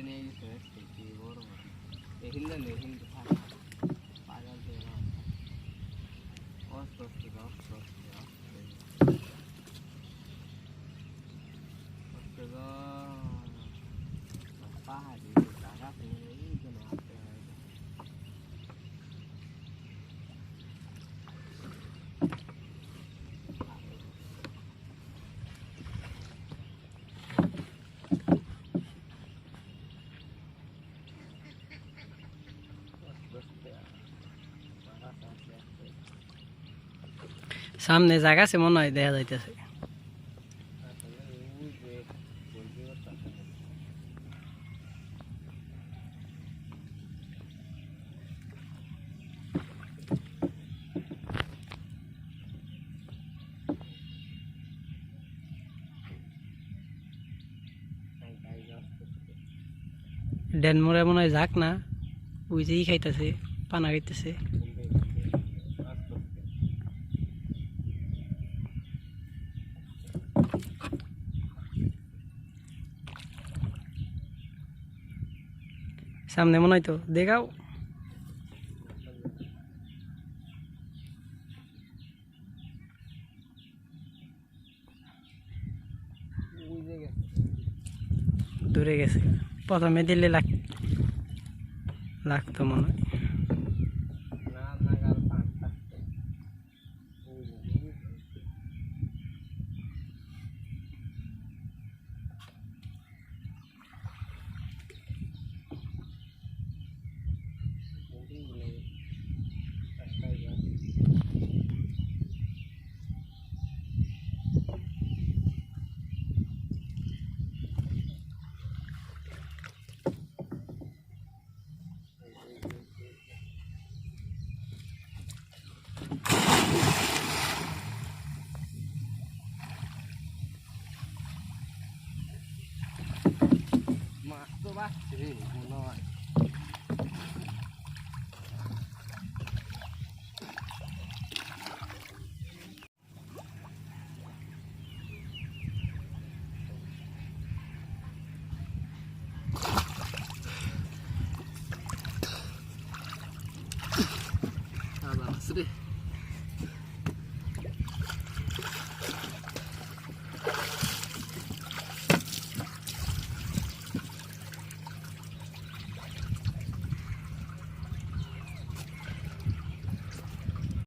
নিয়ে গেছে কি বড় বড় এখানে নেই কিন্তু থাকা পাগল তো না অস্ত অস্ত অস্ত অস্ত পাহাড়ি জায়গা থেকে এই জন্য আসতে হয় সামনে জায়গা আছে মনে হয় দেখা যাইতেছে ডেনমোরে মনে হয় যাক না ওই যে খাইতেছে পানা খাইতেছে সামনে মনে হয় তো দেখাও দূরে গেছে প্রথমে দিলে লাগতো মনে হয় মাছ তো বাঁচছে মনে হয় আলাদা